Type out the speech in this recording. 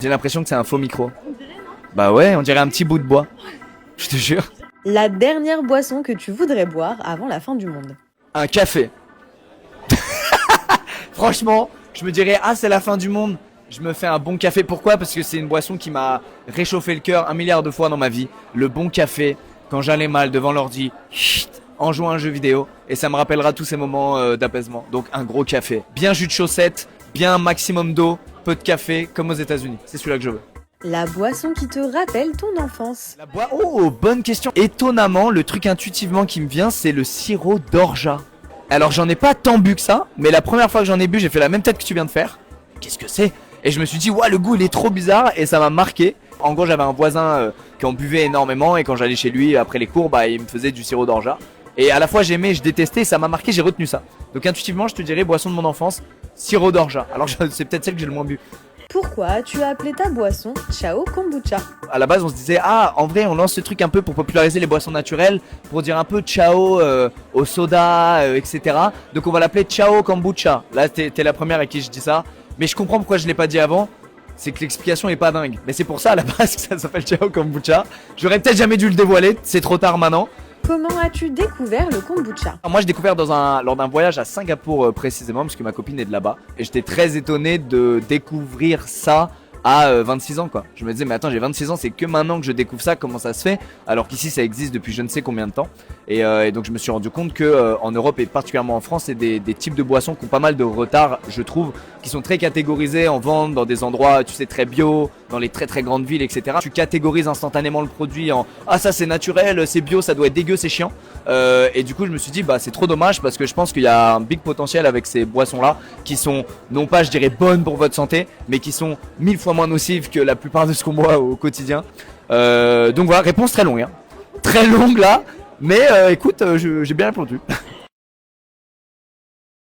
J'ai l'impression que c'est un faux micro. Bah ouais, on dirait un petit bout de bois. Je te jure. La dernière boisson que tu voudrais boire avant la fin du monde. Un café. Franchement, je me dirais, ah c'est la fin du monde. Je me fais un bon café. Pourquoi? Parce que c'est une boisson qui m'a réchauffé le cœur 1 milliard de fois dans ma vie. Le bon café, quand j'allais mal devant l'ordi, en jouant à un jeu vidéo. Et ça me rappellera tous ces moments d'apaisement. Donc un gros café. Bien jus de chaussette, bien maximum d'eau, peu de café, comme aux États-Unis. C'est celui-là que je veux. La boisson qui te rappelle ton enfance. Oh, bonne question. Étonnamment, le truc intuitivement qui me vient, c'est le sirop d'orgeat. Alors j'en ai pas tant bu que ça, mais la première fois que j'en ai bu, j'ai fait la même tête que tu viens de faire. Qu'est-ce que c'est? Et je me suis dit, ouais, le goût il est trop bizarre et ça m'a marqué. En gros, j'avais un voisin qui en buvait énormément et quand j'allais chez lui après les cours, bah il me faisait du sirop d'orgeat. Et à la fois j'aimais, je détestais, ça m'a marqué, j'ai retenu ça. Donc intuitivement, je te dirais boisson de mon enfance, sirop d'orgeat. Alors c'est peut-être celle que j'ai le moins bu. Pourquoi tu as appelé ta boisson Ciao Kombucha? À la base, on se disait, ah, en vrai, on lance ce truc un peu pour populariser les boissons naturelles, pour dire un peu ciao au soda, etc. Donc on va l'appeler Ciao Kombucha. Là, t'es la première à qui je dis ça. Mais je comprends pourquoi je l'ai pas dit avant. C'est que l'explication est pas dingue. Mais c'est pour ça à la base que ça s'appelle Ciao Kombucha. J'aurais peut-être jamais dû le dévoiler, c'est trop tard maintenant. Comment as-tu découvert le kombucha? Moi, j'ai découvert lors d'un voyage à Singapour précisément, parce que ma copine est de là-bas. Et j'étais très étonné de découvrir ça à 26 ans, quoi. Je me disais, mais attends, j'ai 26 ans, c'est que maintenant que je découvre ça, comment ça se fait? Alors qu'ici, ça existe depuis je ne sais combien de temps. Et donc, je me suis rendu compte que en Europe et particulièrement en France, c'est des types de boissons qui ont pas mal de retard, je trouve, qui sont très catégorisés en vente dans des endroits, tu sais, très bio, dans les très très grandes villes, etc. Tu catégorises instantanément le produit en ah ça c'est naturel, c'est bio, ça doit être dégueu, c'est chiant. Et du coup je me suis dit bah c'est trop dommage parce que je pense qu'il y a un big potentiel avec ces boissons là qui sont non pas je dirais bonnes pour votre santé, mais qui sont 1000 fois moins nocives que la plupart de ce qu'on boit au quotidien. Donc voilà, réponse très longue, hein. Très longue là, mais écoute, j'ai bien répondu.